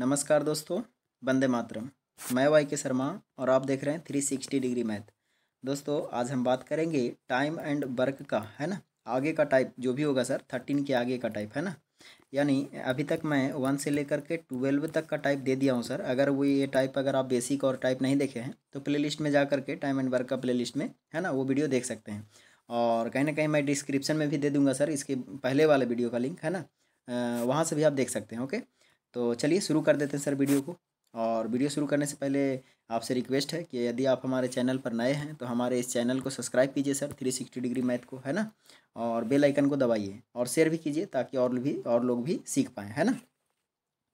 नमस्कार दोस्तों, वंदे मातरम। मैं वाई के शर्मा और आप देख रहे हैं 360 डिग्री मैथ। दोस्तों आज हम बात करेंगे टाइम एंड वर्क का, है ना। आगे का टाइप जो भी होगा सर 13 के आगे का टाइप, है ना। यानी अभी तक मैं 1 से लेकर के 12 तक का टाइप दे दिया हूँ सर। अगर वो ये टाइप अगर आप बेसिक और टाइप नहीं देखे हैं तो प्लेलिस्ट में जा करके टाइम एंड वर्क का प्लेलिस्ट में, है ना, वो वीडियो देख सकते हैं। और कहीं ना कहीं मैं डिस्क्रिप्शन में भी दे दूंगा सर इसके पहले वाले वीडियो का लिंक, है ना। वहाँ से भी आप देख सकते हैं। ओके, तो चलिए शुरू कर देते हैं सर वीडियो को। और वीडियो शुरू करने से पहले आपसे रिक्वेस्ट है कि यदि आप हमारे चैनल पर नए हैं तो हमारे इस चैनल को सब्सक्राइब कीजिए सर, 360 डिग्री मैथ को, है ना। और बेल आइकन को दबाइए और शेयर भी कीजिए ताकि और लोग भी सीख पाएँ, है ना।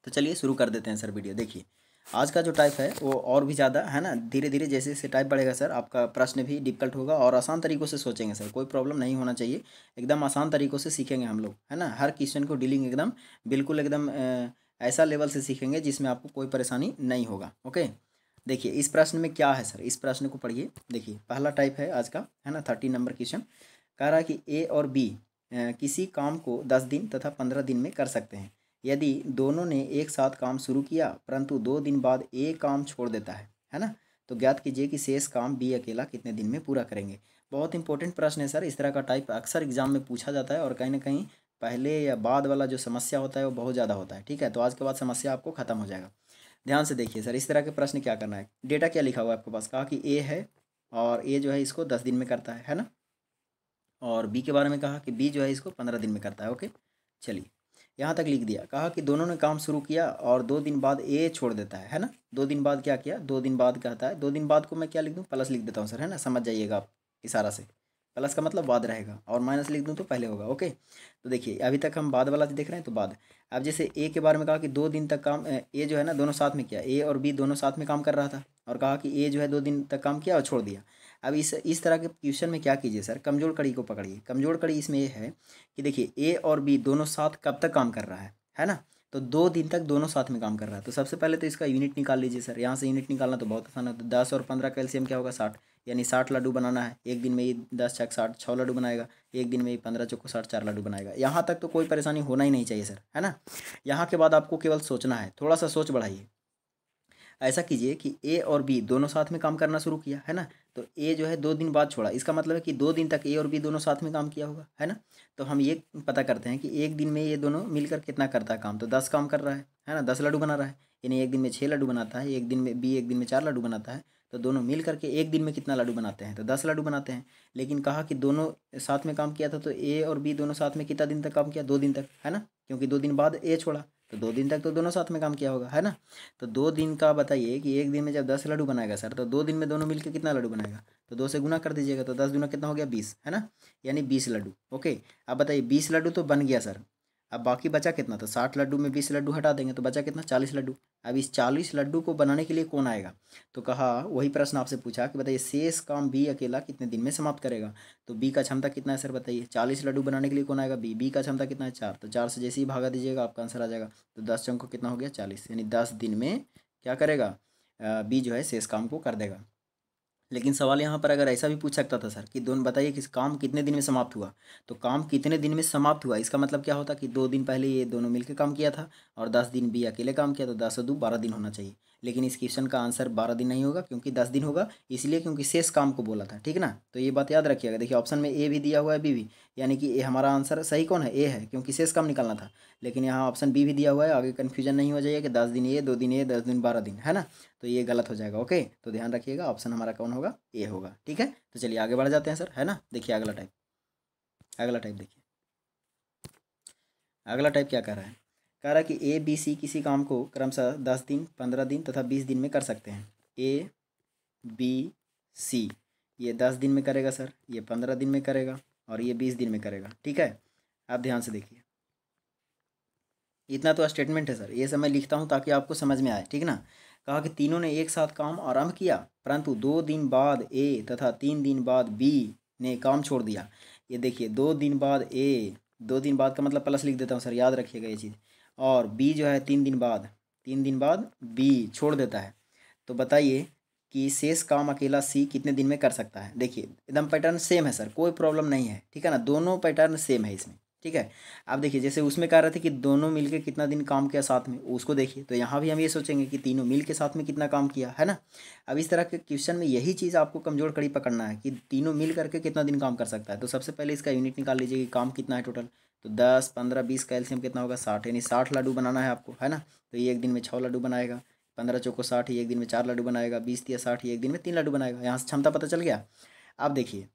तो चलिए शुरू कर देते हैं सर वीडियो। देखिए आज का जो टाइप है वो और भी ज़्यादा, है ना, धीरे धीरे जैसे जैसे टाइप बढ़ेगा सर आपका प्रश्न भी डिफिकल्ट होगा और आसान तरीक़ों से सोचेंगे सर, कोई प्रॉब्लम नहीं होना चाहिए। एकदम आसान तरीक़ों से सीखेंगे हम लोग, है ना। हर क्वेश्चन को डीलिंग एकदम बिल्कुल एकदम ऐसा लेवल से सीखेंगे जिसमें आपको कोई परेशानी नहीं होगा। ओके, देखिए इस प्रश्न में क्या है सर, इस प्रश्न को पढ़िए। देखिए पहला टाइप है आज का, है ना, 13 नंबर क्वेश्चन। कह रहा है कि ए और बी किसी काम को 10 दिन तथा 15 दिन में कर सकते हैं। यदि दोनों ने एक साथ काम शुरू किया परंतु 2 दिन बाद ए काम छोड़ देता है ना, तो ज्ञात कीजिए कि शेष काम बी अकेला कितने दिन में पूरा करेंगे। बहुत इंपॉर्टेंट प्रश्न है सर, इस तरह का टाइप अक्सर एग्जाम में पूछा जाता है और कहीं ना कहीं पहले या बाद वाला जो समस्या होता है वो बहुत ज़्यादा होता है। ठीक है, तो आज के बाद समस्या आपको खत्म हो जाएगा। ध्यान से देखिए सर, इस तरह के प्रश्न क्या करना है। डेटा क्या लिखा हुआ है आपके पास, कहा कि ए है और ए जो है इसको 10 दिन में करता है ना। और बी के बारे में कहा कि बी जो है इसको 15 दिन में करता है। ओके, चलिए यहाँ तक लिख दिया। कहा कि दोनों ने काम शुरू किया और 2 दिन बाद ए छोड़ देता है ना। 2 दिन बाद क्या किया, 2 दिन बाद कहता है। 2 दिन बाद को मैं क्या लिख दूँ, प्लस लिख देता हूँ सर, है ना, समझ जाइएगा आप इशारा से। प्लस का मतलब बाद रहेगा और माइनस लिख दूँ तो पहले होगा। ओके, तो देखिए अभी तक हम बाद वाला देख रहे हैं तो बाद। अब जैसे ए के बारे में कहा कि 2 दिन तक काम, ए जो है ना दोनों साथ में किया, ए और बी दोनों साथ में काम कर रहा था और कहा कि ए जो है 2 दिन तक काम किया और छोड़ दिया। अब इस तरह के क्वेश्चन में क्या कीजिए सर, कमजोर कड़ी को पकड़िए। कमजोर कड़ी इसमें ये है कि देखिए ए और बी दोनों साथ कब तक काम कर रहा है ना। तो 2 दिन तक दोनों साथ में काम कर रहा है। तो सबसे पहले तो इसका यूनिट निकाल लीजिए सर। यहाँ से यूनिट निकालना तो बहुत आसान है। तो 10 और 15 का एलसीएम क्या होगा, 60। यानी 60 लड्डू बनाना है एक दिन में ही। 10 छक 60, 6 लड्डू बनाएगा एक दिन में ही। 15 चौको 60, 4 लड्डू बनाएगा। यहाँ तक तो कोई परेशानी होना ही नहीं चाहिए सर, है ना। यहाँ के बाद आपको केवल सोचना है, थोड़ा सा सोच बढ़ाइए। ऐसा कीजिए कि ए और बी दोनों साथ में काम करना शुरू किया, है ना। तो ए जो है 2 दिन बाद छोड़ा, इसका मतलब है कि 2 दिन तक ए और बी दोनों साथ में काम किया होगा, है ना। तो हम ये पता करते हैं कि एक दिन में ये दोनों मिलकर कितना करता है काम। तो 10 काम कर रहा है ना, 10 लड्डू बना रहा है। यानी एक दिन में 6 लड्डू बनाता है, एक दिन में बी एक दिन में 4 लड्डू बनाता है। तो दोनों मिल करके एक दिन में कितना लड्डू बनाते हैं, तो 10 लड्डू बनाते हैं। लेकिन कहा कि दोनों साथ में काम किया था, तो ए और बी दोनों साथ में कितना दिन तक काम किया, 2 दिन तक, है ना। क्योंकि 2 दिन बाद ए छोड़ा, तो 2 दिन तक तो दोनों साथ में काम किया होगा, है ना। तो 2 दिन का बताइए कि एक दिन में जब 10 लड्डू बनाएगा सर, तो 2 दिन में दोनों मिलकर कितना लड्डू बनाएगा। तो 2 से गुना कर दीजिएगा, तो 10 दूना कितना हो गया, 20, है ना। यानी 20 लड्डू। ओके, अब बताइए 20 लड्डू तो बन गया सर। अब बाकी बचा कितना, तो 60 लड्डू में 20 लड्डू हटा देंगे तो बचा कितना, 40 लड्डू। अब इस 40 लड्डू को बनाने के लिए कौन आएगा। तो कहा वही प्रश्न आपसे पूछा कि बताइए शेष काम बी अकेला कितने दिन में समाप्त करेगा। तो बी का क्षमता कितना है सर, बताइए। 40 लड्डू बनाने के लिए कौन आएगा, बी। बी का क्षमता कितना है, 4। तो 4 से जैसे ही भागा दीजिएगा आपका आंसर आ जाएगा। तो 10 चौको कितना हो गया, 40। यानी 10 दिन में क्या करेगा, बी जो है शेष काम को कर देगा। लेकिन सवाल यहाँ पर अगर ऐसा भी पूछ सकता था सर कि दोनों बताइए कि काम कितने दिन में समाप्त हुआ। तो काम कितने दिन में समाप्त हुआ इसका मतलब क्या होता कि 2 दिन पहले ये दोनों मिलकर काम किया था और 10 दिन बी अकेले काम किया, तो 10 और 2 12 दिन होना चाहिए। लेकिन इस क्वेश्चन का आंसर 12 दिन नहीं होगा क्योंकि 10 दिन होगा, इसलिए क्योंकि शेष काम को बोला था, ठीक ना। तो ये बात याद रखिएगा। देखिए ऑप्शन में ए भी दिया हुआ है, बी भी, यानी कि ए हमारा आंसर सही कौन है, ए है, क्योंकि शेष काम निकालना था। लेकिन यहाँ ऑप्शन बी भी दिया हुआ है, आगे कन्फ्यूजन नहीं हो जाइए कि 10 दिन ए, 2 दिन ए, 10 दिन 12 दिन, है ना। तो ये गलत हो जाएगा। ओके, तो ध्यान रखिएगा, ऑप्शन हमारा कौन होगा, ए होगा। ठीक है, तो चलिए आगे बढ़ जाते हैं सर, है ना। देखिए अगला टाइप, अगला टाइप देखिए। अगला टाइप क्या कह रहा है, कह रहा है कि ए बी सी किसी काम को क्रमशः 10 दिन, 15 दिन तथा 20 दिन में कर सकते हैं। ए बी सी ये 10 दिन में करेगा सर, ये 15 दिन में करेगा और ये 20 दिन में करेगा। ठीक है, आप ध्यान से देखिए। इतना तो स्टेटमेंट है सर, ये सब मैं लिखता हूँ ताकि आपको समझ में आए, ठीक ना। कहा कि तीनों ने एक साथ काम आरंभ किया परंतु 2 दिन बाद ए तथा 3 दिन बाद बी ने काम छोड़ दिया। ये देखिए 2 दिन बाद ए, 2 दिन बाद का मतलब प्लस लिख देता हूँ सर, याद रखिएगा ये चीज़। और बी जो है 3 दिन बाद, 3 दिन बाद बी छोड़ देता है। तो बताइए कि शेष काम अकेला सी कितने दिन में कर सकता है। देखिए एकदम पैटर्न सेम है सर, कोई प्रॉब्लम नहीं है, ठीक है ना। दोनों पैटर्न सेम है इसमें, ठीक है। अब देखिए जैसे उसमें कह रहे थे कि दोनों मिलके कितना दिन काम किया साथ में, उसको देखिए। तो यहाँ भी हम ये सोचेंगे कि तीनों मिल के साथ में कितना काम किया, है ना। अब इस तरह के क्वेश्चन में यही चीज़ आपको कमजोर कड़ी पकड़ना है कि तीनों मिल करके कितना दिन काम कर सकता है। तो सबसे पहले इसका यूनिट निकाल लीजिए कि काम कितना है टोटल। तो 10, 15, 20 का एलसीएम कितना होगा 60, यानी 60 लड्डू बनाना है आपको, है ना। तो ये एक दिन में 6 लड्डू बनाएगा। 15 चौको 60, ये एक दिन में 4 लड्डू बनाएगा। 20 तिया 60, ये एक दिन में 3 लड्डू बनाएगा। यहाँ से क्षमता पता चल गया। अब देखिए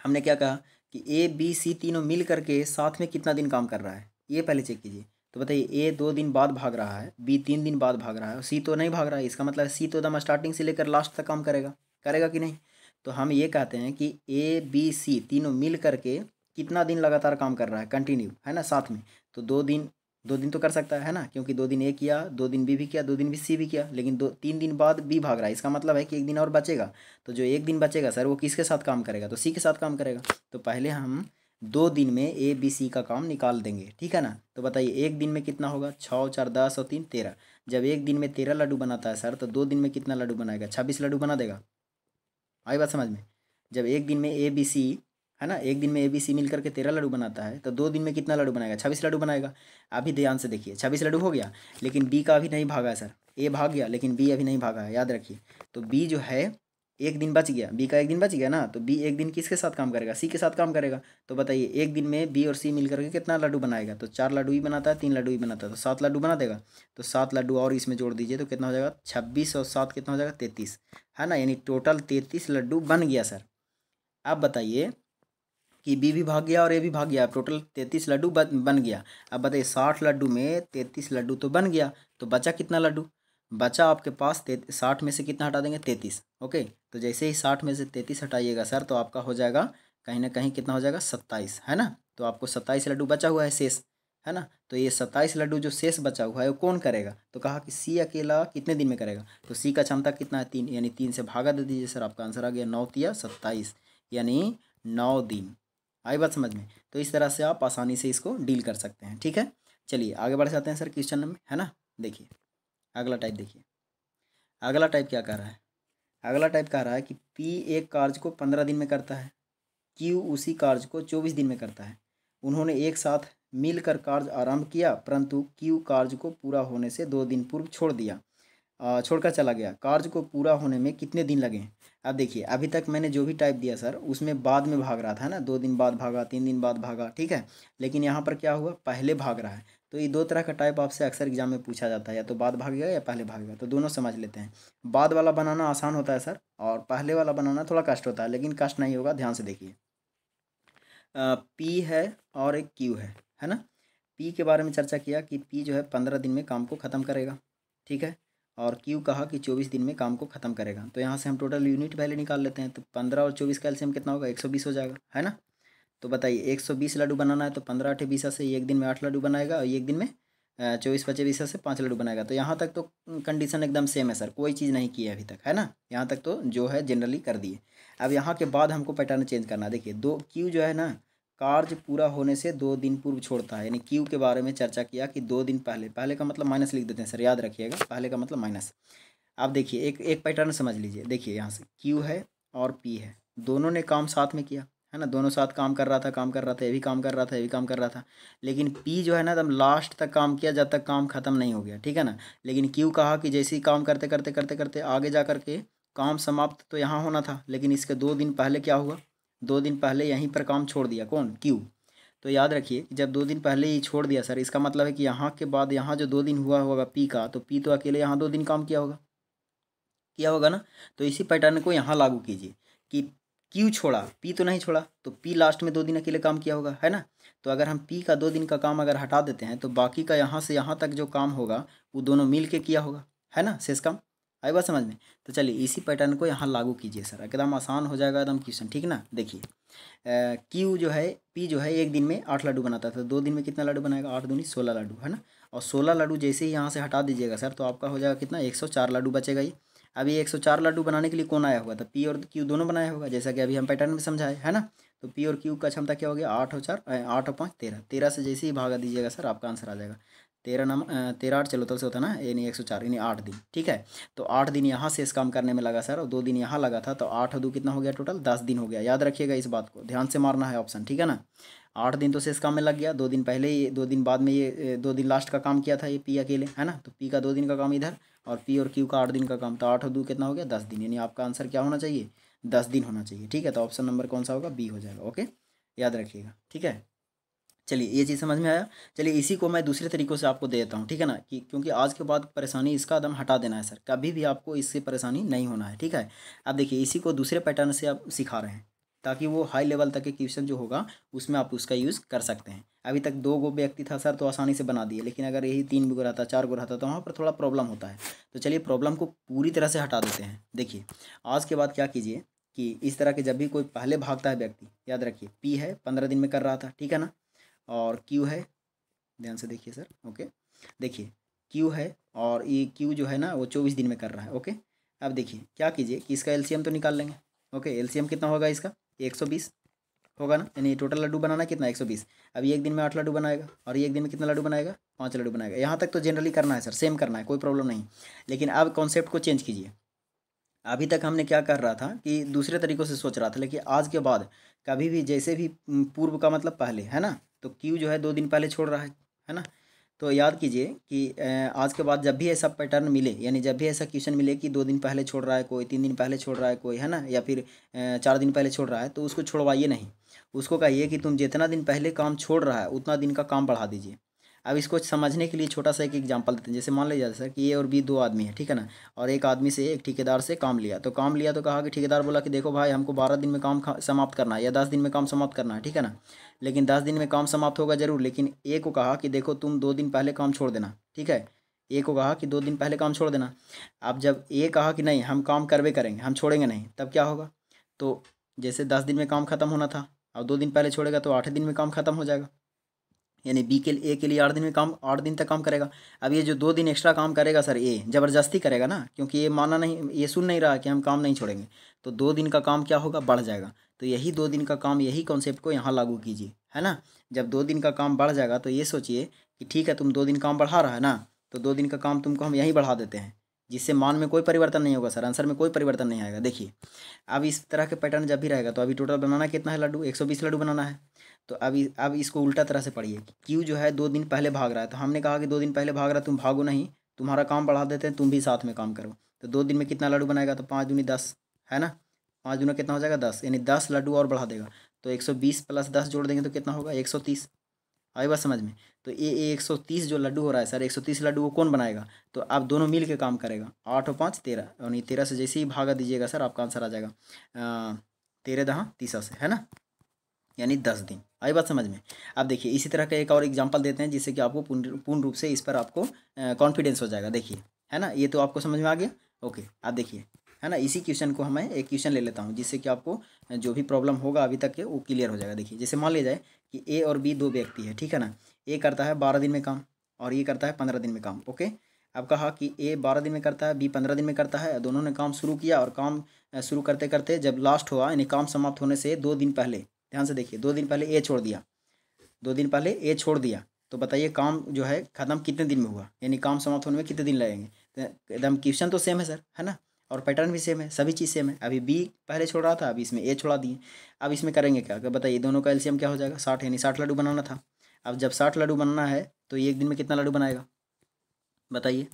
हमने क्या कहा कि ए बी सी तीनों मिल करके साथ में कितना दिन काम कर रहा है, ये पहले चेक कीजिए। तो बताइए ए 2 दिन बाद भाग रहा है, बी 3 दिन बाद भाग रहा है और सी तो नहीं भाग रहा है। इसका मतलब सी तो एकदम स्टार्टिंग से लेकर लास्ट तक काम करेगा, करेगा कि नहीं। तो हम ये कहते हैं कि ए बी सी तीनों मिल करके कितना दिन लगातार काम कर रहा है, कंटिन्यू, है ना, साथ में। तो 2 दिन, 2 दिन तो कर सकता है ना, क्योंकि 2 दिन ए किया, 2 दिन बी भी किया, 2 दिन भी सी भी किया। लेकिन 3 दिन बाद बी भाग रहा है, इसका मतलब है कि एक दिन और बचेगा। तो जो एक दिन बचेगा सर वो किसके साथ काम करेगा, तो सी के साथ काम करेगा। तो पहले हम 2 दिन में ए बी सी का काम निकाल देंगे, ठीक है ना। तो बताइए एक दिन में कितना होगा, 6 4 10 और 3 13। जब एक दिन में 13 लड्डू बनाता है सर, तो 2 दिन में कितना लड्डू बनाएगा, 26 लड्डू बना देगा। आई बात समझ में। जब एक दिन में ए बी सी, है ना, एक दिन में ए बी सी मिल करके 13 लड्डू बनाता है, तो 2 दिन में कितना लड्डू बनाएगा, 26 लड्डू बनाएगा। अभी ध्यान से देखिए 26 लड्डू हो गया, लेकिन बी का अभी नहीं भागा है सर। ए भाग गया लेकिन बी अभी नहीं भागा है, याद रखिए। तो बी जो है एक दिन बच गया, बी का एक दिन बच गया ना, तो बी एक दिन किसके साथ काम करेगा, सी के साथ काम करेगा। तो बताइए एक दिन में बी और सी मिल करके कितना लड्डू बनाएगा, तो 4 लड्डू ही बनाता है, 3 लड्डू ही बनाता है, तो 7 लड्डू बना देगा। तो 7 लड्डू और इसमें जोड़ दीजिए तो कितना हो जाएगा, 26 और 7 कितना हो जाएगा, 33, है ना। यानी टोटल 33 लड्डू बन गया सर। अब बताइए कि बी भी भाग गया और ए भी भाग गया, टोटल 33 लड्डू बन गया। अब बताइए 60 लड्डू में 33 लड्डू तो बन गया, तो बचा कितना लड्डू, बचा आपके पास 60 में से कितना हटा देंगे, 33। ओके, तो जैसे ही 60 में से 33 हटाइएगा सर, तो आपका हो जाएगा कहीं ना कहीं कितना हो जाएगा, 27, है ना। तो आपको 27 लड्डू बचा हुआ है शेष, है ना। तो ये 27 लड्डू जो शेष बचा हुआ है वो कौन करेगा, तो कहा कि सी अकेला कितने दिन में करेगा। तो सी का क्षमता कितना है, 3, यानी 3 से भागा दे दीजिए सर, आपका आंसर आ गया 9 तिया 27, यानी 9 दिन। आई बात समझ में। तो इस तरह से आप आसानी से इसको डील कर सकते हैं, ठीक है। चलिए आगे बढ़ जाते हैं सर क्वेश्चन में, है ना। देखिए अगला टाइप, देखिए अगला टाइप क्या कह रहा है। अगला टाइप कह रहा है कि पी एक कार्य को 15 दिन में करता है, क्यू उसी कार्य को 24 दिन में करता है। उन्होंने एक साथ मिलकर कार्य आरंभ किया, परंतु क्यू कार्य को पूरा होने से 2 दिन पूर्व छोड़कर चला गया। कार्य को पूरा होने में कितने दिन लगे। अब देखिए अभी तक मैंने जो भी टाइप दिया सर उसमें बाद में भाग रहा था ना, 2 दिन बाद भागा, 3 दिन बाद भागा, ठीक है। लेकिन यहाँ पर क्या हुआ, पहले भाग रहा है। तो ये 2 तरह का टाइप आपसे अक्सर एग्जाम में पूछा जाता है, या तो बाद भागेगा या पहले भागेगा। तो दोनों समझ लेते हैं। बाद वाला बनाना आसान होता है सर, और पहले वाला बनाना थोड़ा कष्ट होता है, लेकिन कष्ट नहीं होगा, ध्यान से देखिए। पी है और एक क्यू है ना। पी के बारे में चर्चा किया कि पी जो है 15 दिन में काम को ख़त्म करेगा, ठीक है। और क्यू कहा कि 24 दिन में काम को ख़त्म करेगा। तो यहाँ से हम टोटल यूनिट वैल्यू निकाल लेते हैं। तो 15 और 24 का एलसीएम कितना होगा, 120 हो जाएगा, है ना। तो बताइए 120 लड्डू बनाना है, तो 15 8 20 से एक दिन में 8 लड्डू बनाएगा, और एक दिन में 24 25 20 से 5 लड्डू बनाएगा। तो यहाँ तक तो कंडीशन एकदम सेम है सर, कोई चीज़ नहीं की है अभी तक, है ना। यहाँ तक तो जो है जनरली कर दिए। अब यहाँ के बाद हमको पैटर्न चेंज करना है। देखिए दो क्यू जो है ना, कार्य पूरा होने से 2 दिन पूर्व छोड़ता है, यानी क्यू के बारे में चर्चा किया कि 2 दिन पहले, पहले का मतलब माइनस लिख देते हैं सर, याद रखिएगा, पहले का मतलब माइनस। आप देखिए एक एक पैटर्न समझ लीजिए। देखिए यहाँ से क्यू है और पी है, दोनों ने काम साथ में किया, है ना। दोनों साथ काम कर रहा था, ये भी काम कर रहा था, ये भी काम कर रहा था। लेकिन पी जो है ना एकदम लास्ट तक काम किया, जब तक काम खत्म नहीं हो गया, ठीक है ना। लेकिन क्यू कहा कि जैसे ही काम करते करते करते करते आगे जा करके काम समाप्त तो यहाँ होना था, लेकिन इसके 2 दिन पहले क्या हुआ, 2 दिन पहले यहीं पर काम छोड़ दिया, कौन, क्यू। तो याद रखिए कि जब 2 दिन पहले ही छोड़ दिया सर, इसका मतलब है कि यहाँ के बाद यहाँ जो 2 दिन हुआ होगा पी का, तो पी तो अकेले यहाँ 2 दिन काम किया होगा ना। तो इसी पैटर्न को यहाँ लागू कीजिए कि क्यू छोड़ा, पी तो नहीं छोड़ा, तो पी लास्ट में 2 दिन अकेले काम किया होगा, है ना। तो अगर हम पी का 2 दिन का काम अगर हटा देते हैं, तो बाकी का यहाँ से यहाँ तक जो काम होगा वो दोनों मिल के किया होगा, है ना, शेष काम। आई बात समझ में। तो चलिए इसी पैटर्न को यहाँ लागू कीजिए सर, एकदम आसान हो जाएगा एकदम क्वेश्चन, ठीक ना। देखिए क्यू जो है, पी जो है एक दिन में 8 लड्डू बनाता था, 2 दिन में कितना लड्डू बनाएगा, 8 दूनी 16 लड्डू, है ना। और 16 लड्डू जैसे ही यहाँ से हटा दीजिएगा सर, तो आपका हो जाएगा कितना, 104 लड्डू बचेगा ही। अभी 104 लड्डू बनाने के लिए कौन आया हुआ था, पी और क्यू दोनों बनाया होगा, जैसा कि अभी हम पैटर्न में समझाए, है ना। तो पी और क्यू का क्षमता क्या हो गया, 8 और 4 8 और 5 13, 13 से जैसे ही भागा दीजिएगा सर, आपका आंसर आ जाएगा 13 8 चलो से होता है ना, यानी 104, यानी 8 दिन, ठीक है। तो 8 दिन यहाँ से इस काम करने में लगा सर, और 2 दिन यहाँ लगा था, तो 8 और 2 कितना हो गया, टोटल 10 दिन हो गया। याद रखिएगा इस बात को, ध्यान से मारना है ऑप्शन, ठीक है ना। 8 दिन तो शेष काम में लग गया, 2 दिन पहले ये 2 दिन बाद में ये 2 दिन लास्ट का काम किया था ये पी अकेले, है ना। तो पी का 2 दिन का काम इधर और पी और क्यू का 8 दिन का काम, तो 8 और 2 कितना हो गया 10 दिन, यानी आपका आंसर क्या होना चाहिए 10 दिन होना चाहिए। ठीक है, तो ऑप्शन नंबर कौन सा होगा बी हो जाएगा। ओके, याद रखिएगा। ठीक है, चलिए ये चीज़ समझ में आया। चलिए इसी को मैं दूसरे तरीक़ों से आपको दे देता हूँ, ठीक है ना, कि क्योंकि आज के बाद परेशानी इसका एकदम हटा देना है सर, कभी भी आपको इससे परेशानी नहीं होना है। ठीक है, अब देखिए इसी को दूसरे पैटर्न से आप सिखा रहे हैं ताकि वो हाई लेवल तक के क्वेश्चन जो होगा उसमें आप उसका यूज़ कर सकते हैं। अभी तक 2 गो व्यक्ति था सर तो आसानी से बना दिए, लेकिन अगर यही 3 गो रहता 4 गो रहता तो वहाँ पर थोड़ा प्रॉब्लम होता है। तो चलिए प्रॉब्लम को पूरी तरह से हटा देते हैं। देखिए आज के बाद क्या कीजिए कि इस तरह के जब भी कोई पहले भागता है व्यक्ति, याद रखिए पी है 15 दिन में कर रहा था, ठीक है ना, और क्यू है, ध्यान से देखिए सर। ओके, देखिए क्यू है और ये क्यू जो है ना वो 24 दिन में कर रहा है। ओके, अब देखिए क्या कीजिए कि इसका एलसीएम तो निकाल लेंगे। ओके, एलसीएम कितना होगा इसका 120 होगा ना, यानी टोटल लड्डू बनाना कितना 120। अब ये एक दिन में 8 लड्डू बनाएगा और ये एक दिन में कितना लड्डू बनाएगा 5 लड्डू बनाएगा। यहाँ तक तो जनरली करना है सर, सेम करना है, कोई प्रॉब्लम नहीं। लेकिन अब कॉन्सेप्ट को चेंज कीजिए। अभी तक हमने क्या कर रहा था कि दूसरे तरीक़ों से सोच रहा था, लेकिन आज के बाद कभी भी जैसे भी पूर्व का मतलब पहले, है ना, तो क्यू जो है 2 दिन पहले छोड़ रहा है ना। तो याद कीजिए कि आज के बाद जब भी ऐसा पैटर्न मिले, यानी जब भी ऐसा क्वेश्चन मिले कि 2 दिन पहले छोड़ रहा है कोई, 3 दिन पहले छोड़ रहा है कोई, है ना, या फिर 4 दिन पहले छोड़ रहा है, तो उसको छोड़वाइए नहीं। उसको कहिए कि तुम जितना दिन पहले काम छोड़ रहा है उतना दिन का काम बढ़ा दीजिए। अब इसको समझने के लिए छोटा सा एक एग्जांपल देते हैं। जैसे मान लीजिए सर कि ए और बी 2 आदमी है, ठीक है ना, और एक आदमी से एक ठेकेदार से काम लिया, तो काम लिया तो कहा कि ठेकेदार बोला कि देखो भाई हमको 12 दिन में काम समाप्त करना है या 10 दिन में काम समाप्त करना है, ठीक है ना। लेकिन 10 दिन में काम समाप्त होगा जरूर, लेकिन ए को कहा कि देखो तुम 2 दिन पहले काम छोड़ देना, ठीक है। ए को कहा कि 2 दिन पहले काम छोड़ देना। अब जब ए कहा कि नहीं हम काम करवे करेंगे, हम छोड़ेंगे नहीं, तब क्या होगा, तो जैसे 10 दिन में काम खत्म होना था और 2 दिन पहले छोड़ेगा तो 8 दिन में काम खत्म हो जाएगा, यानी बी के लिए ए के लिए 8 दिन में काम 8 दिन तक काम करेगा। अब ये जो 2 दिन एक्स्ट्रा काम करेगा सर ए ज़बरदस्ती करेगा ना, क्योंकि ये माना नहीं, ये सुन नहीं रहा कि हम काम नहीं छोड़ेंगे, तो 2 दिन का काम क्या होगा बढ़ जाएगा। तो यही 2 दिन का काम, यही कॉन्सेप्ट को यहाँ लागू कीजिए, है ना। जब 2 दिन का काम बढ़ जाएगा तो ये सोचिए कि ठीक है तुम 2 दिन काम बढ़ा रहा है ना, तो 2 दिन का काम तुमको हम यहीं बढ़ा देते हैं, जिससे मान में कोई परिवर्तन नहीं होगा सर, आंसर में कोई परिवर्तन नहीं आएगा। देखिए अब इस तरह के पैटर्न जब भी रहेगा तो अभी टोटल बनाना कितना है लड्डू 120 लड्डू बनाना है। तो अब इसको उल्टा तरह से पढ़िए। क्यू जो है 2 दिन पहले भाग रहा है, तो हमने कहा कि 2 दिन पहले भाग रहा है, तुम भागो नहीं, तुम्हारा काम बढ़ा देते हैं, तुम भी साथ में काम करो। तो 2 दिन में कितना लड्डू बनाएगा, तो 5 दूनी 10, है ना, 5 दूना कितना हो जाएगा 10, यानी 10 लड्डू और बढ़ा देगा। तो 120 प्लस 10 जोड़ देंगे तो कितना होगा 130। आई बात समझ में। तो ये 130 जो लड्डू हो रहा है सर, 130 लड्डू वो कौन बनाएगा, तो आप दोनों मिल के काम करेगा। 8 और 5 13, यानी 13 से जैसे ही भागा दीजिएगा सर आपका आंसर आ जाएगा 13 दहाँ 30 से, है ना, यानी 10 दिन। आई बात समझ में। अब देखिए इसी तरह का एक और एग्जांपल देते हैं जिससे कि आपको पूर्ण रूप से इस पर आपको कॉन्फिडेंस हो जाएगा। देखिए, है ना, ये तो आपको समझ में आ गया। ओके, आप देखिए, है ना, इसी क्वेश्चन को मैं एक क्वेश्चन ले लेता हूँ जिससे कि आपको जो भी प्रॉब्लम होगा अभी तक के वो क्लियर हो जाएगा। देखिए जैसे मान लिया जाए कि ए और बी 2 व्यक्ति है, ठीक है ना। ए करता है 12 दिन में काम और ये करता है 15 दिन में काम। ओके, अब कहा कि ए 12 दिन में करता है, बी 15 दिन में करता है, दोनों ने काम शुरू किया और काम शुरू करते करते जब लास्ट हुआ, यानी काम समाप्त होने से 2 दिन पहले, ध्यान से देखिए 2 दिन पहले ए छोड़ दिया, 2 दिन पहले ए छोड़ दिया, तो बताइए काम जो है ख़त्म कितने दिन में हुआ, यानी काम समाप्त होने में कितने दिन लगेंगे। तो एकदम क्वेश्चन तो सेम है सर, है ना, और पैटर्न भी सेम है, सभी चीज़ सेम है। अभी बी पहले छोड़ रहा था, अभी इसमें ए छोड़ा दिए। अब इसमें करेंगे क्या, बताइए दोनों का एलसीएम क्या हो जाएगा 60, यानी 60 लड्डू बनाना था। अब जब 60 लड्डू बनाना है तो ये एक दिन में कितना लड्डू बनाएगा बताइए,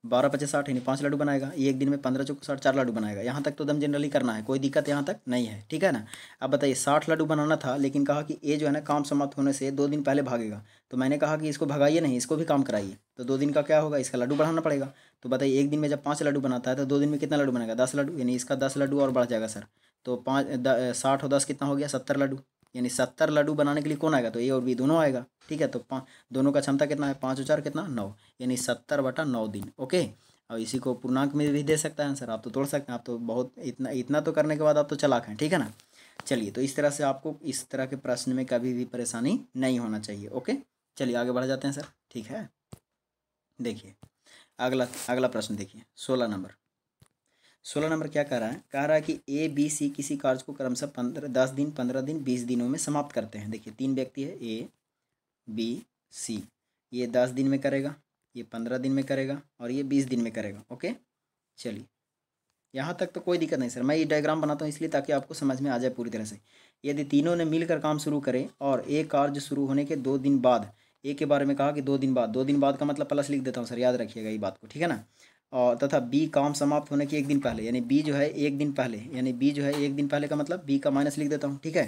12 पचे 60, यानी 5 लड्डू बनाएगा। ये एक दिन में 15 चौको 60, 4 लड्डू बनाएगा। यहाँ तक तो दम जनरली करना है, कोई दिक्कत यहाँ तक नहीं है, ठीक है ना। अब बताइए 60 लड्डू बनाना था, लेकिन कहा कि ए जो है ना काम समाप्त होने से 2 दिन पहले भागेगा, तो मैंने कहा कि इसको भगाइए नहीं, इसको भी काम कराइए। तो 2 दिन का क्या होगा, इसका लड्डू बढ़ाना पड़ेगा। तो बताइए एक दिन में जब 5 लड्डू बनाता है तो 2 दिन में कितना लड्डू बनेगा 10 लड्डू, यानी इसका 10 लड्डू और बढ़ जाएगा सर। तो 60 और 10 कितना हो गया 70 लड्डू, यानी 70 लड्डू बनाने के लिए कौन आएगा, तो ए और बी दोनों आएगा, ठीक है। तो दोनों का क्षमता कितना है 5 और 4 कितना 9, यानी 70/9 दिन। ओके, और इसी को पूर्णांक में भी दे सकता है आंसर, आप तो तोड़ सकते हैं, आप तो बहुत इतना इतना तो करने के बाद आप तो चालाक हैं, ठीक है ना। चलिए तो इस तरह से आपको इस तरह के प्रश्न में कभी भी परेशानी नहीं होना चाहिए। ओके, चलिए आगे बढ़ जाते हैं सर, ठीक है। देखिए अगला अगला प्रश्न देखिए 16 नंबर। 16 नंबर क्या कह रहा है कि ए बी सी किसी कार्य को क्रमशः 10 दिन 15 दिन 20 दिनों में समाप्त करते हैं। देखिए 3 व्यक्ति है ए बी सी, ये 10 दिन में करेगा, ये 15 दिन में करेगा और ये 20 दिन में करेगा। ओके, चलिए यहाँ तक तो कोई दिक्कत नहीं सर। मैं ये डायग्राम बनाता हूँ इसलिए ताकि आपको समझ में आ जाए पूरी तरह से। यदि तीनों ने मिलकर काम शुरू करें और एक कार्य शुरू होने के 2 दिन बाद, ए के बारे में कहा कि 2 दिन बाद, 2 दिन बाद का मतलब प्लस लिख देता हूँ सर, याद रखिएगा ये बात को, ठीक है ना। और तथा बी काम समाप्त होने के 1 दिन पहले, यानी बी जो है 1 दिन पहले, यानी बी जो है 1 दिन पहले का मतलब बी का माइनस लिख देता हूँ, ठीक है।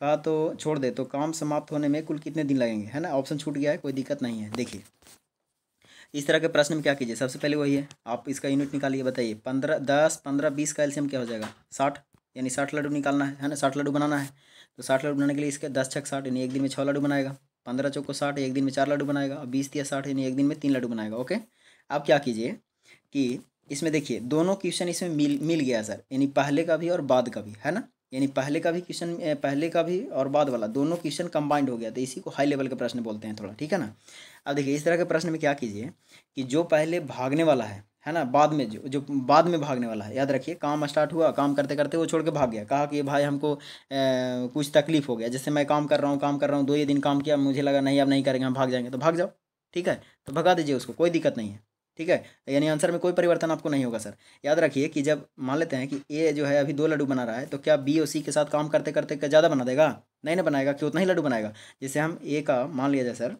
कहा तो छोड़ दे, तो काम समाप्त होने में कुल कितने दिन लगेंगे, है ना। ऑप्शन छूट गया है, कोई दिक्कत नहीं है। देखिए इस तरह के प्रश्न में क्या कीजिए, सबसे पहले वही है, आप इसका यूनिट निकालिए। बताइए 15, 10, 15, 20 का एलसीएम क्या हो जाएगा, 60, यानी 60 लड्डू निकालना है ना, 60 लड्डू बनाना है। तो 60 लड्डू बनाने के लिए इसके 10 छक 60, यानी एक दिन में 6 लड्डू बनाएगा। 15 चौको 60, एक दिन में 4 लड्डू बनाएगा। और 20 तिया 60, यानी एक दिन में 3 लड्डू बनाएगा। ओके, अब क्या कीजिए कि इसमें देखिए दोनों क्वेश्चन इसमें मिल गया सर, यानी पहले का भी और बाद का भी, है ना। यानी पहले का भी क्वेश्चन, पहले का भी और बाद वाला दोनों क्वेश्चन कंबाइंड हो गया, तो इसी को हाई लेवल के प्रश्न बोलते हैं थोड़ा, ठीक है ना। अब देखिए इस तरह के प्रश्न में क्या कीजिए कि जो पहले भागने वाला है ना, बाद में जो बाद में भागने वाला है, याद रखिए काम स्टार्ट हुआ, काम करते करते वो छोड़ के भाग गया, कहा कि भाई हमको कुछ तकलीफ हो गया, जैसे मैं काम कर रहा हूँ 2 ही दिन काम किया, मुझे लगा नहीं अब नहीं करेंगे हम भाग जाएंगे, तो भाग जाओ, ठीक है, तो भगा दीजिए उसको, कोई दिक्कत नहीं है, ठीक है। यानी आंसर में कोई परिवर्तन आपको नहीं होगा सर। याद रखिए कि जब मान लेते हैं कि ए जो है अभी 2 लड्डू बना रहा है, तो क्या बी और सी के साथ काम करते करते ज़्यादा बना देगा, नहीं ना बनाएगा, कि उतना ही लड्डू बनाएगा। जैसे हम ए का मान लिया जाए सर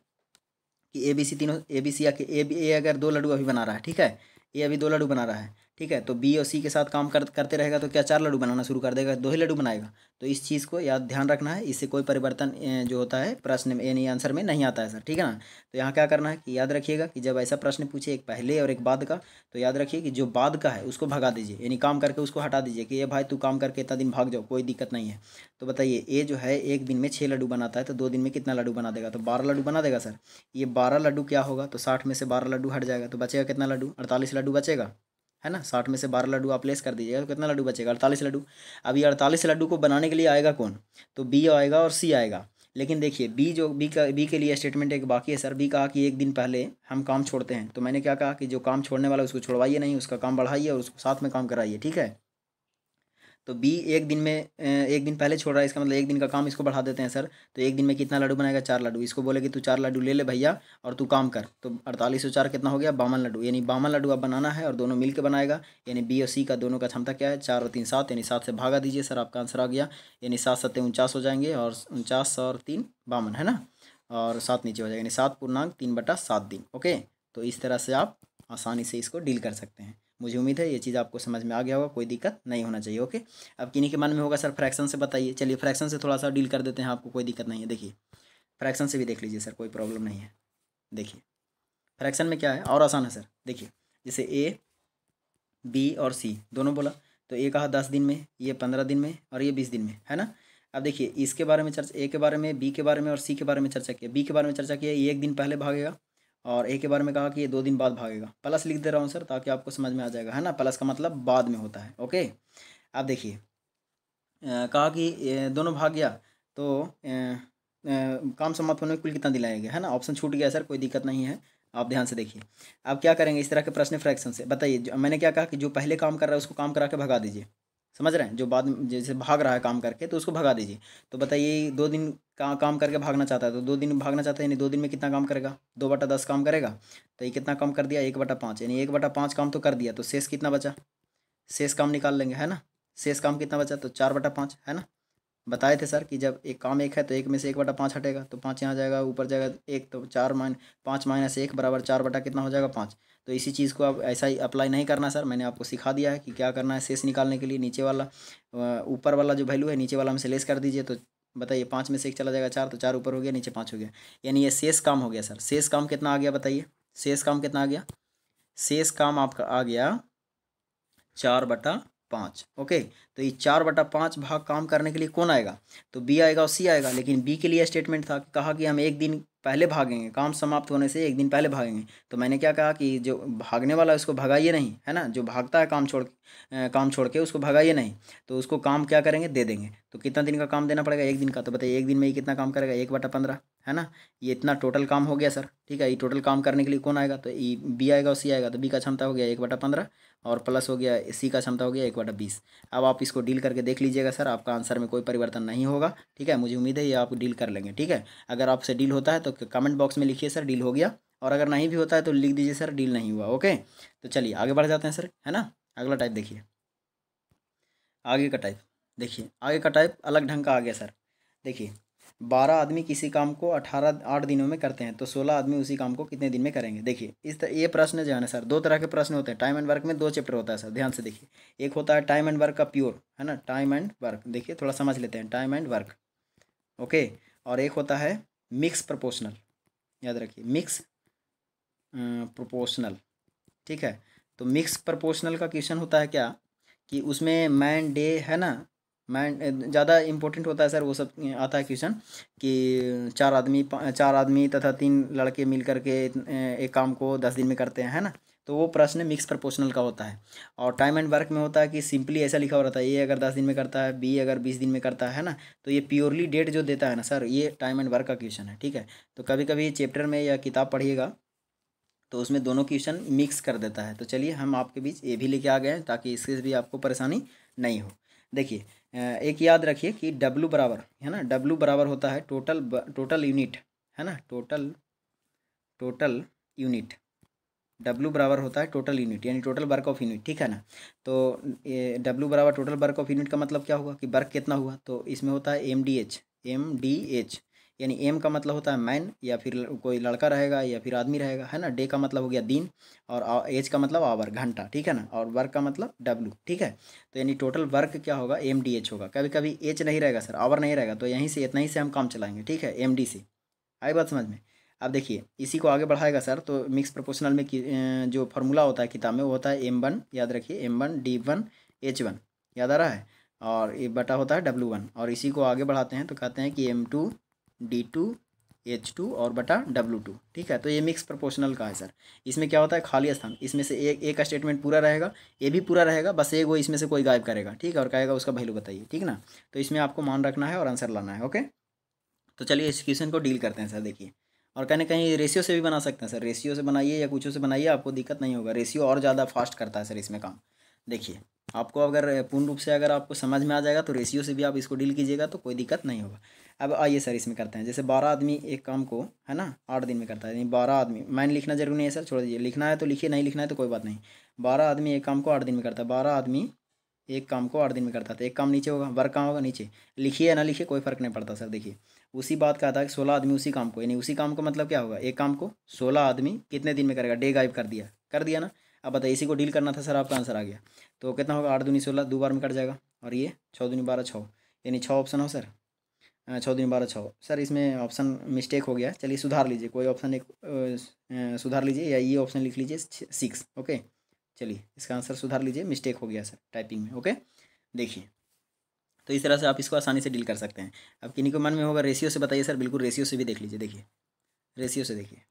कि ए बी सी तीनों, ए बी सी या ए अगर 2 लड्डू अभी बना रहा है, ठीक है, ए अभी 2 लड्डू बना रहा है, ठीक है, तो बी और सी के साथ काम करते रहेगा, तो क्या 4 लड्डू बनाना शुरू कर देगा, 2 ही लड्डू बनाएगा। तो इस चीज़ को याद ध्यान रखना है, इससे कोई परिवर्तन जो होता है प्रश्न में यानी आंसर में नहीं आता है सर, ठीक है ना। तो यहाँ क्या करना है कि याद रखिएगा कि जब ऐसा प्रश्न पूछे एक पहले और एक बाद का, तो याद रखिए कि जो बाद का है उसको भगा दीजिए, यानी काम करके उसको हटा दीजिए कि ये भाई तू काम करके इतना दिन भाग जाओ, कोई दिक्कत नहीं है। तो बताइए ए जो है एक दिन में 6 लड्डू बनाता है, तो 2 दिन में कितना लड्डू बना देगा, तो 12 लड्डू बना देगा सर। ये 12 लड्डू क्या होगा, तो 60 में से 12 लड्डू हट जाएगा, तो बचेगा कितना लड्डू, 48 लड्डू बचेगा, है ना। 60 में से 12 लड्डू आप लेस कर दीजिएगा, तो कितना लड्डू बचेगा, 48 लड्डू। अब ये 48 लड्डू को बनाने के लिए आएगा कौन, तो बी आएगा और सी आएगा। लेकिन देखिए बी के लिए स्टेटमेंट एक बाकी है सर। बी कहा कि एक दिन पहले हम काम छोड़ते हैं, तो मैंने क्या कहा कि जो काम छोड़ने वाला है उसको छोड़वाइए नहीं, उसका काम बढ़ाइए और उसको साथ में काम कराइए, ठीक है। तो बी एक दिन में एक दिन पहले छोड़ रहा है, इसका मतलब एक दिन का काम इसको बढ़ा देते हैं सर। तो एक दिन में कितना लड्डू बनाएगा, 4 लड्डू। इसको बोले कि तू 4 लड्डू ले ले भैया और तू काम कर, तो 48 और 4 कितना हो गया, 52 लड्डू, यानी 52 लड्डू अब बनाना है और दोनों मिल के बनाएगा। यानी बी और सी का दोनों का क्षमता क्या है, 4 और 3 7, यानी 7 से भागा दीजिए सर, आपका आंसर आ गया। यानी 7 सत्ते 49 हो जाएंगे और 49 और 3 52, है ना, और 7 नीचे हो जाएगा, यानी 7.3/7 दिन। ओके, तो इस तरह से आप आसानी से इसको डील कर सकते हैं। मुझे उम्मीद है ये चीज़ आपको समझ में आ गया होगा, कोई दिक्कत नहीं होना चाहिए। ओके, अब किन्हीं के मन में होगा सर फ्रैक्शन से बताइए, चलिए फ्रैक्शन से थोड़ा सा डील कर देते हैं, आपको कोई दिक्कत नहीं है। देखिए फ्रैक्शन से भी देख लीजिए सर, कोई प्रॉब्लम नहीं है। देखिए फ्रैक्शन में क्या है और आसान है सर। देखिए जैसे ए बी और सी दोनों बोला, तो ए कहा 10 दिन में, ये 15 दिन में और ये 20 दिन में, है ना। अब देखिए इसके बारे में चर्चा, ए के बारे में, बी के बारे में और सी के बारे में चर्चा किया। बी के बारे में चर्चा किया, ये 1 दिन पहले भागेगा, और ए के बारे में कहा कि ये 2 दिन बाद भागेगा। प्लस लिख दे रहा हूँ सर ताकि आपको समझ में आ जाएगा, है ना, प्लस का मतलब बाद में होता है। ओके, अब देखिए कहा कि दोनों भाग गया, तो काम समाप्त होने में कुल कितना दिन लगेगा, है ना। ऑप्शन छूट गया सर, कोई दिक्कत नहीं है, आप ध्यान से देखिए। अब क्या करेंगे इस तरह के प्रश्न फ्रैक्शन से, बताइए मैंने क्या कहा कि जो पहले काम कर रहा है उसको काम करा के भगा दीजिए, समझ रहे हैं। जो बाद में जैसे भाग रहा है काम करके, तो उसको भगा दीजिए। तो बताइए 2 दिन का काम करके भागना चाहता है, तो 2 दिन भागना चाहता है, यानी 2 दिन में कितना काम करेगा, 2/10 काम करेगा। तो ये कितना काम कर दिया, 1/5, यानी 1/5 काम तो कर दिया, तो शेष कितना बचा, शेष काम निकाल लेंगे, है ना। शेष काम कितना बचा, तो 4/5, है ना। बताए थे सर कि जब एक काम 1 है तो 1 में से 1/5 हटेगा, तो 5 यहाँ जाएगा, ऊपर जाएगा 1, तो 5 माइनस 1 बराबर 4 बटा कितना हो जाएगा, 5। तो इसी चीज़ को आप ऐसा ही अप्लाई नहीं करना सर, मैंने आपको सिखा दिया है कि क्या करना है। शेष निकालने के लिए नीचे वाला ऊपर वाला जो वैल्यू है नीचे वाला में से लेस कर दीजिए, तो बताइए 5 में से 1 चला जाएगा 4, तो 4 ऊपर हो गया, नीचे 5 हो गया, यानी ये शेष काम हो गया सर। शेष काम कितना आ गया बताइए, शेष काम कितना आ गया, शेष काम आपका आ गया 4/5। ओके, तो ये 4/5 भाग काम करने के लिए कौन आएगा, तो बी आएगा और सी आएगा। लेकिन बी के लिए स्टेटमेंट था, कहा कि हम 1 दिन पहले भागेंगे, काम समाप्त होने से 1 दिन पहले भागेंगे। तो मैंने क्या कहा कि जो भागने वाला है उसको भगाइए नहीं, है ना, जो भागता है काम छोड़ के उसको भगाइए नहीं, तो उसको काम क्या करेंगे, दे देंगे। तो कितना दिन का काम देना पड़ेगा, 1 दिन का। तो बताइए 1 दिन में ये कितना काम करेगा, 1/15, है ना। ये इतना टोटल काम हो गया सर, ठीक है। ये टोटल काम करने के लिए कौन आएगा, तो ये बी आएगा और सी आएगा। तो बी का क्षमता हो गया 1/15 और प्लस हो गया सी का क्षमता हो गया 1/20। अब आप इसको डील करके देख लीजिएगा सर, आपका आंसर में कोई परिवर्तन नहीं होगा, ठीक है। मुझे उम्मीद है ये आप डील कर लेंगे, ठीक है। अगर आपसे डील होता है तो कमेंट बॉक्स में लिखिए सर डील हो गया, और अगर नहीं भी होता है तो लिख दीजिए सर डील नहीं हुआ। ओके, तो चलिए आगे बढ़ जाते हैं सर, है ना। अगला टाइप देखिए, आगे का टाइप देखिए, आगे का टाइप अलग ढंग का आ गया सर। देखिए 12 आदमी किसी काम को 8 दिनों में करते हैं, तो 16 आदमी उसी काम को कितने दिन में करेंगे। देखिए ये प्रश्न जो है ना सर, दो तरह के प्रश्न होते हैं। टाइम एंड वर्क में दो चैप्टर होता है सर, ध्यान से देखिए। एक होता है टाइम एंड वर्क का प्योर, है ना, टाइम एंड वर्क। देखिए थोड़ा समझ लेते हैं, टाइम एंड वर्क, ओके। और एक होता है मिक्स प्रोपोर्शनल, याद रखिए, मिक्स प्रोपोर्शनल, ठीक है। तो मिक्स प्रोपोर्शनल का क्वेश्चन होता है क्या, कि उसमें मैन डे, है ना, मैन ज़्यादा इम्पोर्टेंट होता है सर। वो सब आता है क्वेश्चन कि चार आदमी तथा 3 लड़के मिल करके एक काम को 10 दिन में करते हैं, है ना। तो वो प्रश्न मिक्स प्रोपोर्शनल का होता है। और टाइम एंड वर्क में होता है कि सिंपली ऐसा लिखा हो रहता है, ए अगर 10 दिन में करता है, बी अगर 20 दिन में करता है ना। तो ये प्योरली डेट जो देता है ना सर, ये टाइम एंड वर्क का क्वेश्चन है, ठीक है। तो कभी कभी चैप्टर में या किताब पढ़िएगा तो उसमें दोनों क्वेश्चन मिक्स कर देता है। तो चलिए हम आपके बीच ये भी लेके आ गए हैं, ताकि इससे भी आपको परेशानी नहीं हो। देखिए एक याद रखिए कि डब्लू बराबर, है ना, डब्लू बराबर होता है टोटल यूनिट, है ना, टोटल यूनिट। डब्लू बराबर होता है टोटल यूनिट, यानी टोटल वर्क ऑफ यूनिट, ठीक है ना। तो ये डब्लू बराबर टोटल वर्क ऑफ यूनिट का मतलब क्या हुआ, कि वर्क कितना हुआ। तो इसमें होता है एम डी एच, यानी एम का मतलब होता है मैन, या फिर कोई लड़का रहेगा या फिर आदमी रहेगा, है ना। डे का मतलब हो गया दिन, और एच का मतलब आवर, घंटा, ठीक है ना। और वर्क का मतलब डब्लू, ठीक है। तो यानी टोटल वर्क क्या होगा, एम डी एच होगा। कभी कभी एच नहीं रहेगा सर, आवर नहीं रहेगा, तो यहीं से इतना ही से हम काम चलाएंगे, ठीक है, एम डी से। आई बात समझ में। अब देखिए इसी को आगे बढ़ाएगा सर, तो मिक्स प्रोपोर्शनल में जो फार्मूला होता है किताब में, वो होता है M1, याद रखिए, M1D1H1, याद आ रहा है। और ये बटा होता है W1, और इसी को आगे बढ़ाते हैं तो कहते हैं कि M2D2H2 और बटा W2, ठीक है। तो ये मिक्स प्रोपोर्शनल का है सर। इसमें क्या होता है, खाली स्थान, इसमें से एक स्टेटमेंट पूरा रहेगा, ये भी पूरा रहेगा, बस एक वो इसमें से कोई गायब करेगा, ठीक है, और कहेगा उसका वैल्यू बताइए, ठीक ना। तो इसमें आपको मान रखना है और आंसर लाना है, ओके। तो चलिए इस क्वेश्चन को डील करते हैं सर। देखिए, और कहीं ना कहीं रेशियो से भी बना सकते हैं सर, रेशियो से बनाइए या कुछ से बनाइए, आपको दिक्कत नहीं होगा। रेशियो और ज़्यादा फास्ट करता है सर इसमें काम। देखिए आपको अगर पूर्ण रूप से अगर आपको समझ में आ जाएगा तो रेशियो से भी आप इसको डील कीजिएगा तो कोई दिक्कत नहीं होगा। अब आइए सर इसमें करते हैं। जैसे 12 आदमी एक काम को, है ना, 8 दिन में करता है, यानी 12 आदमी, मैंने लिखना जरूरी नहीं है सर, छोड़ दीजिए, लिखना है तो लिखिए, नहीं लिखना है तो कोई बात नहीं। 12 आदमी एक काम को 8 दिन में करता है, 12 आदमी एक काम को 8 दिन में करता है, तो एक काम नीचे होगा, वर्क कहाँ होगा, नीचे। लिखिए या ना लिखिए कोई फर्क नहीं पड़ता सर। देखिए उसी बात का आता है कि 16 आदमी उसी काम को, यानी उसी काम को मतलब क्या होगा, एक काम को 16 आदमी कितने दिन में करेगा, डे गायब कर दिया ना। अब बताइए, इसी को डील करना था सर, आपका आंसर आ गया। तो कितना होगा, 8 दूनी 16, 2 बार में कट जाएगा, और ये 6 दूनी 12, 6, यानी 6 ऑप्शन हो सर। 6 दूनी 12, 6 सर, इसमें ऑप्शन मिस्टेक हो गया, चलिए सुधार लीजिए, कोई ऑप्शन एक सुधार लीजिए, या ये ऑप्शन लिख लीजिए 6, ओके। चलिए इसका आंसर सुधार लीजिए, मिस्टेक हो गया सर टाइपिंग में, ओके। देखिए तो इस तरह से आप इसको आसानी से डील कर सकते हैं। अब किन्हीं को मन में होगा रेशियो से बताइए सर, बिल्कुल रेशियो से भी देख लीजिए। देखिए रेशियो से देखिए,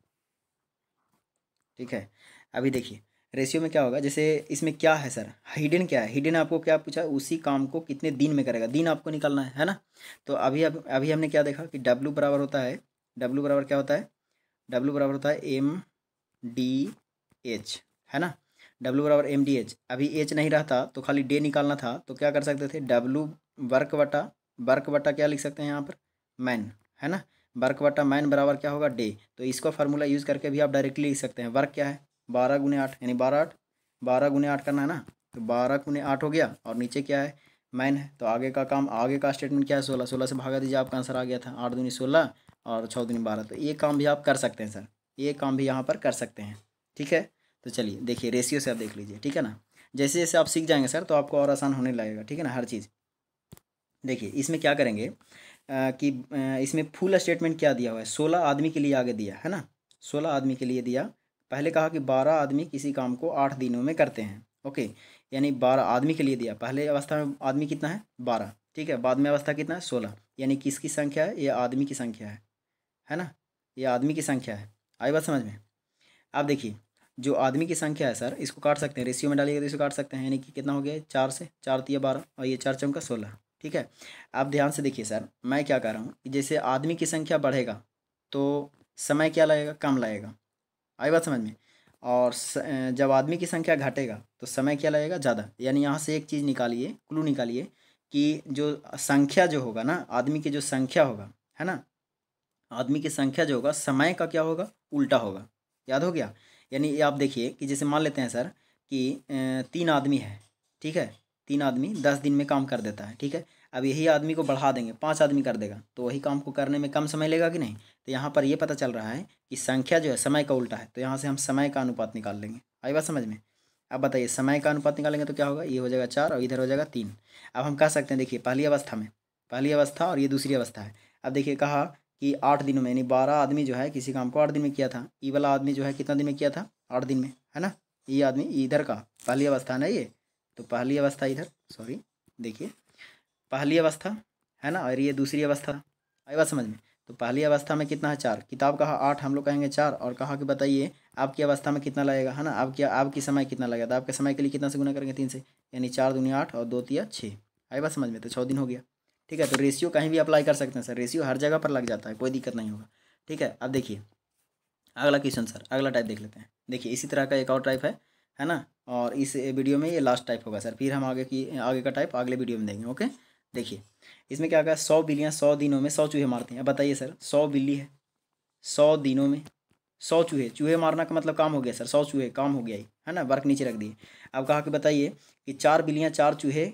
ठीक है। अभी देखिए रेशियो में क्या होगा, जैसे इसमें क्या है सर, हिडन क्या है, हिडन आपको क्या पूछा, उसी काम को कितने दिन में करेगा, दिन आपको निकालना है ना। तो अभी हमने क्या देखा कि डब्लू बराबर होता है, डब्लू बराबर क्या होता है, डब्लू बराबर होता है MDH, है ना। डब्लू बराबर MDH, अभी एच नहीं रहता तो खाली डे निकालना था, तो क्या कर सकते थे, डब्लू वर्क बटा क्या लिख सकते हैं यहाँ पर, मैन, है ना। वर्क बटा मैन बराबर क्या होगा, डे। तो इसका फार्मूला यूज़ करके भी आप डायरेक्टली लिख सकते हैं। वर्क क्या है, 12 × 8, यानी 12 × 8 करना है ना। तो 12 × 8 हो गया, और नीचे क्या है, मैन है। तो आगे का काम, आगे का स्टेटमेंट क्या है, 16, 16 से भागा दीजिए, आपका आंसर आ गया था, 8 दूनी 16 और 6 दूनी 12। तो ये काम भी आप कर सकते हैं सर, ये काम भी यहाँ पर कर सकते हैं, ठीक है। तो चलिए देखिए रेशियो से आप देख लीजिए, ठीक है ना। जैसे जैसे आप सीख जाएंगे सर तो आपको और आसान होने लगेगा, ठीक है ना, हर चीज़। देखिए इसमें क्या करेंगे कि इसमें फुल स्टेटमेंट क्या दिया हुआ है, 16 आदमी के लिए आगे दिया है ना, 16 आदमी के लिए दिया। पहले कहा कि 12 आदमी किसी काम को 8 दिनों में करते हैं, ओके। यानी 12 आदमी के लिए दिया, पहले अवस्था में आदमी कितना है, 12, ठीक है। बाद में अवस्था कितना है, 16, यानी किसकी संख्या है, ये आदमी की संख्या है ना, ये आदमी की संख्या है। आई बात समझ में। अब देखिए जो आदमी की संख्या है सर, इसको काट सकते हैं, रेशियो में डालिएगा तो इसको काट सकते हैं, यानी कि कितना हो गया, 4 से 4 तिया 12, और ये 4 चौका 16, ठीक है। आप ध्यान से देखिए सर, मैं क्या कह रहा हूँ कि जैसे आदमी की संख्या बढ़ेगा तो समय क्या लगेगा, कम लगेगा। आई बात समझ में। और जब आदमी की संख्या घटेगा तो समय क्या लगेगा, ज़्यादा। यानी यहाँ से एक चीज़ निकालिए, क्लू निकालिए, कि जो संख्या जो होगा ना, आदमी की जो संख्या होगा, है ना, आदमी की संख्या जो होगा, समय का क्या होगा, उल्टा होगा। याद हो गया। यानी ये आप देखिए कि जैसे मान लेते हैं सर कि 3 आदमी है, ठीक है। 3 आदमी 10 दिन में काम कर देता है, ठीक है। अब यही आदमी को बढ़ा देंगे, 5 आदमी कर देगा, तो वही काम को करने में कम समय लेगा कि नहीं। तो यहाँ पर ये पता चल रहा है कि संख्या जो है समय का उल्टा है, तो यहाँ से हम समय का अनुपात निकाल लेंगे। आई बात समझ में। अब बताइए समय का अनुपात निकालेंगे तो क्या होगा, ये हो जाएगा 4 और इधर हो जाएगा 3। अब हम कह सकते हैं, देखिए पहली अवस्था और ये दूसरी अवस्था है। अब देखिए कहा कि 8 दिनों में, यानी 12 आदमी जो है किसी काम को 8 दिन में किया था। ई वाला आदमी जो है कितना दिन में किया था, 8 दिन में, है ना। ये आदमी इधर का पहली अवस्था है ना ये, तो पहली अवस्था इधर, सॉरी देखिए पहली अवस्था है ना, और ये दूसरी अवस्था। आई बात समझ में। तो पहली अवस्था में कितना है 4, किताब कहा 8, हम लोग कहेंगे 4, और कहा कि बताइए आपकी अवस्था में कितना लगेगा, है ना। आपकी समय कितना लगेगा, तो आपके समय के लिए कितना से गुना करेंगे, 3 से, यानी 4 दूनी 8 और 2 तिया 6। आई बात समझ में, तो 6 दिन हो गया, ठीक है। तो रेशियो कहीं भी अप्लाई कर सकते हैं सर, रेशियो हर जगह पर लग जाता है, कोई दिक्कत नहीं होगा, ठीक है। अब देखिए अगला क्वेश्चन सर, अगला टाइप देख लेते हैं। देखिए इसी तरह का एक और टाइप है ना, और इस वीडियो में ये लास्ट टाइप होगा सर, फिर हम आगे का टाइप अगले वीडियो में देंगे, ओके। देखिए इसमें क्या कहा, 100 बिल्लियाँ 100 दिनों में 100 चूहे मारते हैं। अब बताइए सर 100 बिल्ली है, 100 दिनों में 100 चूहे मारना का मतलब काम हो गया सर, 100 चूहे काम हो गया ही, है ना, वर्क नीचे रख दिए। अब कहा कि बताइए कि 4 बिल्लियाँ 4 चूहे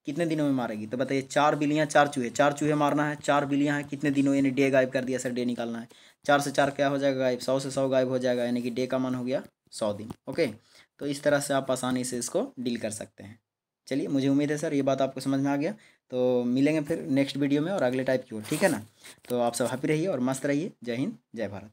कितने दिनों में मारेगी, तो बताइए 4 बिल्लियाँ 4 चूहे मारना है, 4 बिल्लियाँ हैं कितने दिनों, यानी डे गायब कर दिया सर, डे निकालना है। 4 से 4 क्या हो जाएगा गायब, 100 से 100 गायब हो जाएगा, यानी कि डे का मान हो गया 100 दिन, ओके। तो इस तरह से आप आसानी से इसको डील कर सकते हैं। चलिए मुझे उम्मीद है सर ये बात आपको समझ में आ गया। तो मिलेंगे फिर नेक्स्ट वीडियो में और अगले टाइप की ओर, ठीक है ना। तो आप सब हैप्पी रहिए और मस्त रहिए। जय हिंद जय भारत।